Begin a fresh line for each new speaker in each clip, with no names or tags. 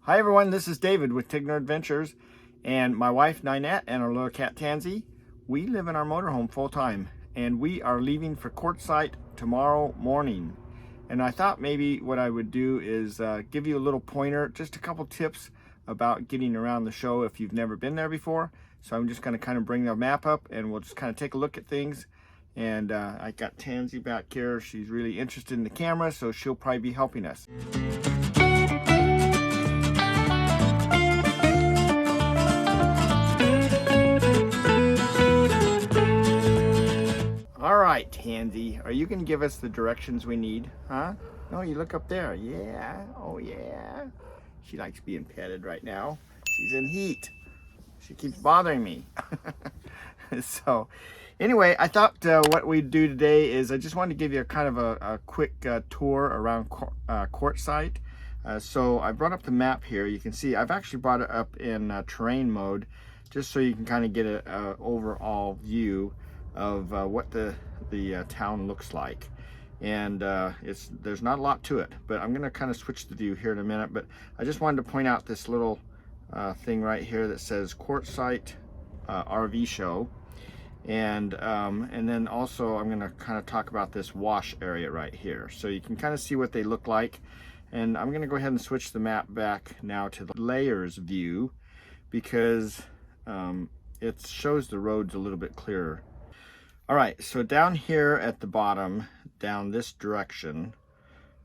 Hi everyone, this is David with Tigner Adventures, and my wife Ninette and our little cat Tansy. We live in our motorhome full time, and we are leaving for Quartzsite tomorrow morning. And I thought maybe what I would do is give you a little pointer, just a couple tips about getting around the show if you've never been there before. So I'm just going to kind of bring the map up and we'll just kind of take a look at things. And I got Tansy back here. She's really interested in the camera, so she'll probably be helping us. All right, Tansy, are you going to give us the directions we need? Huh? No, you look up there. Yeah. Oh, yeah. She likes being petted right now. She's in heat. She keeps bothering me. So, anyway, I thought what we'd do today is I just wanted to give you a kind of a quick tour around Quartzsite. So I brought up the map here. You can see I've actually brought it up in terrain mode just so you can kind of get an overall view of what the town looks like. And there's not a lot to it, but I'm going to kind of switch the view here in a minute. But I just wanted to point out this little thing right here that says Quartzsite RV show. And then also I'm going to kind of talk about this wash area right here, so you can kind of see what they look like. And I'm going to go ahead and switch the map back now to the layers view, because it shows the roads a little bit clearer. All right, so down here at the bottom, down this direction,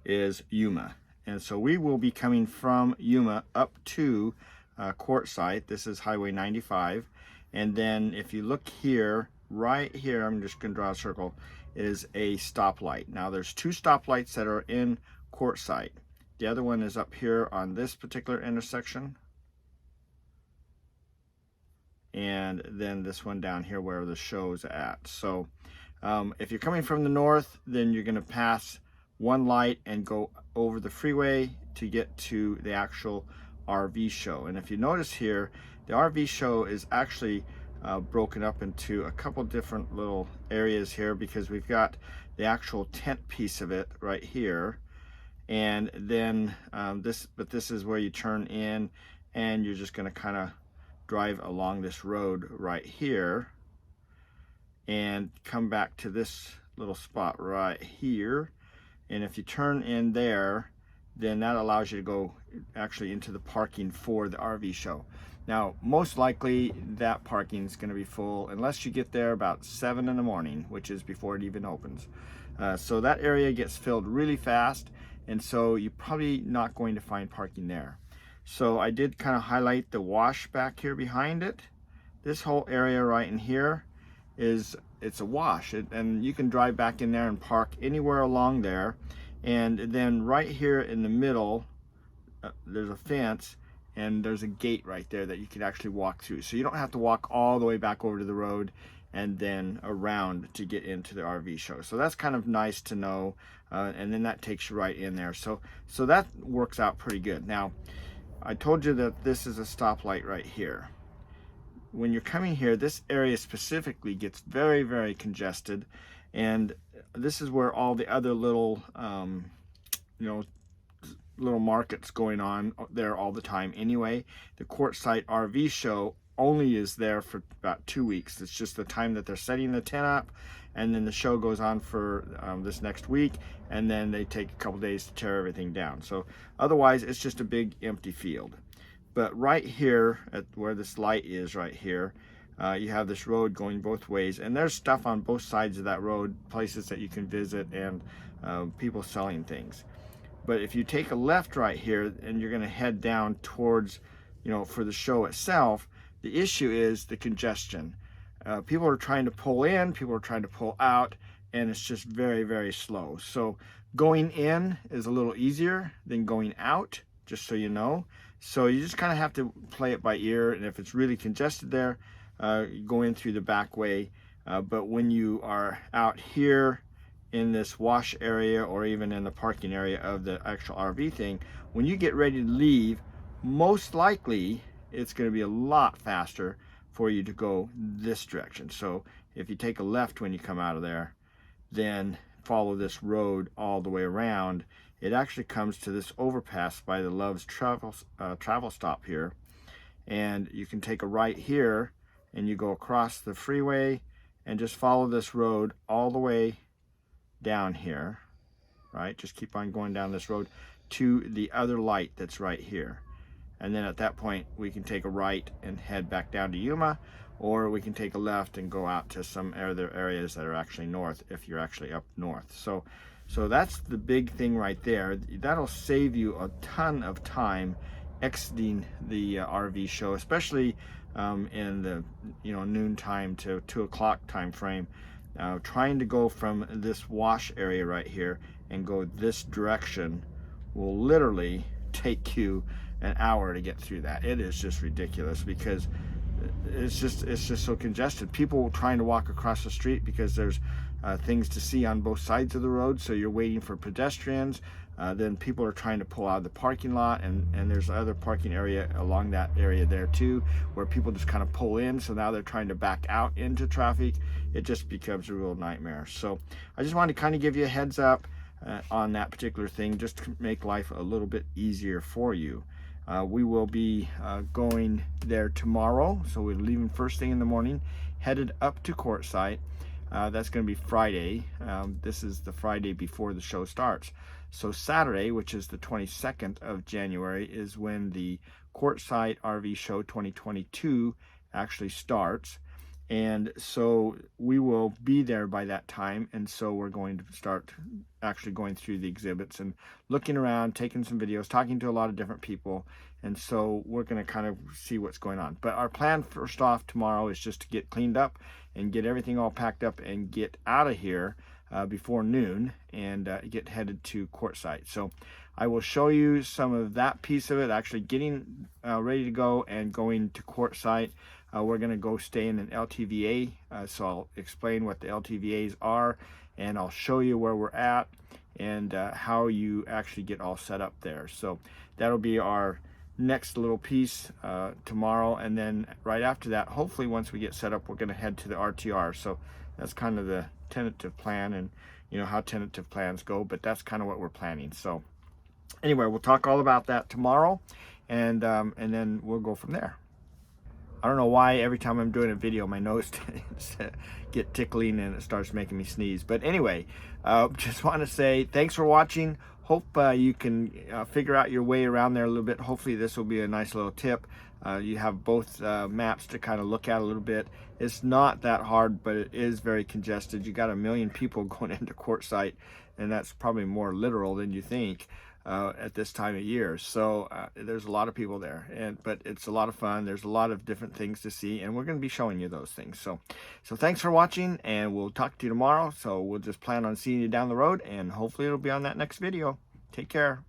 is Yuma. And so we will be coming from Yuma up to Quartzsite. This is Highway 95. And then if you look here, right here, I'm just going to draw a circle, is a stoplight. Now there's two stoplights that are in Quartzsite. The other one is up here on this particular intersection. And then this one down here where the show's at. So if you're coming from the north, then you're going to pass one light and go over the freeway to get to the actual RV show. And if you notice here, the RV show is actually broken up into a couple different little areas here, because we've got the actual tent piece of it right here. And then this is where you turn in, and you're just going to kind of drive along this road right here and come back to this little spot right here. And if you turn in there, then that allows you to go actually into the parking for the RV show. Now, most likely that parking is going to be full unless you get there about 7 in the morning, which is before it even opens. So that area gets filled really fast, and so you're probably not going to find parking there. So I did kind of highlight the wash back here behind it. This whole area right in here it's a wash, and you can drive back in there and park anywhere along there. And then right here in the middle, there's a fence, and there's a gate right there that you can actually walk through. So you don't have to walk all the way back over to the road and then around to get into the RV show. So that's kind of nice to know. And then that takes you right in there. So that works out pretty good. Now, I told you that this is a stoplight right here. When you're coming here, this area specifically gets very, very congested. And this is where all the other little, little markets going on there all the time anyway. The Quartzsite RV show only is there for about 2 weeks. It's just the time that they're setting the tent up, and then the show goes on for this next week, and then they take a couple days to tear everything down. So otherwise it's just a big empty field. But right here at where this light is right here, you have this road going both ways, and there's stuff on both sides of that road, places that you can visit, and people selling things. But if you take a left right here and you're going to head down towards, for the show itself, the issue is the congestion. People are trying to pull in, people are trying to pull out, and it's just very, very slow. So going in is a little easier than going out, just so you know. So you just kind of have to play it by ear, and if it's really congested there, go in through the back way. But when you are out here in this wash area, or even in the parking area of the actual RV thing, when you get ready to leave, most likely it's going to be a lot faster for you to go this direction. So if you take a left when you come out of there, then follow this road all the way around, it actually comes to this overpass by the Love's travel stop here, and you can take a right here and you go across the freeway and just follow this road all the way down here, right? Just keep on going down this road to the other light that's right here. And then at that point, we can take a right and head back down to Yuma, or we can take a left and go out to some other areas that are actually north if you're actually up north. So that's the big thing right there. That'll save you a ton of time exiting the RV show, especially in the noontime to 2 o'clock time frame. Trying to go from this wash area right here and go this direction will literally take you an hour to get through that. It is just ridiculous because it's just so congested. People trying to walk across the street because there's things to see on both sides of the road, so you're waiting for pedestrians. Then people are trying to pull out of the parking lot, and there's other parking area along that area there too, where people just kind of pull in, so now they're trying to back out into traffic. It just becomes a real nightmare. So I just wanted to kind of give you a heads up on that particular thing, just to make life a little bit easier for you. We will be going there tomorrow, so we're leaving first thing in the morning, headed up to Quartzsite. That's going to be Friday. This is the Friday before the show starts. So Saturday, which is the 22nd of January, is when the Quartzsite RV Show 2022 actually starts. And so we will be there by that time, and so we're going to start actually going through the exhibits and looking around, taking some videos, talking to a lot of different people, and so we're going to kind of see what's going on. But our plan first off tomorrow is just to get cleaned up and get everything all packed up and get out of here before noon and get headed to Quartzsite. So I will show you some of that piece of it, actually getting ready to go and going to Quartzsite. We're going to go stay in an LTVA, so I'll explain what the LTVAs are, and I'll show you where we're at and how you actually get all set up there. So that'll be our next little piece tomorrow, and then right after that, hopefully once we get set up, we're going to head to the RTR. So that's kind of the tentative plan, and you know how tentative plans go, but that's kind of what we're planning. So anyway, we'll talk all about that tomorrow, and then we'll go from there. I don't know why every time I'm doing a video my nose get tickling and it starts making me sneeze. But anyway, just want to say thanks for watching. Hope you can figure out your way around there a little bit. Hopefully this will be a nice little tip. You have both maps to kind of look at a little bit. It's not that hard, but it is very congested. You got 1 million people going into Quartzsite, and that's probably more literal than you think. At this time of year, so there's a lot of people there, but it's a lot of fun. There's a lot of different things to see, and we're going to be showing you those things. So thanks for watching, and we'll talk to you tomorrow. So we'll just plan on seeing you down the road, and hopefully it'll be on that next video. Take care.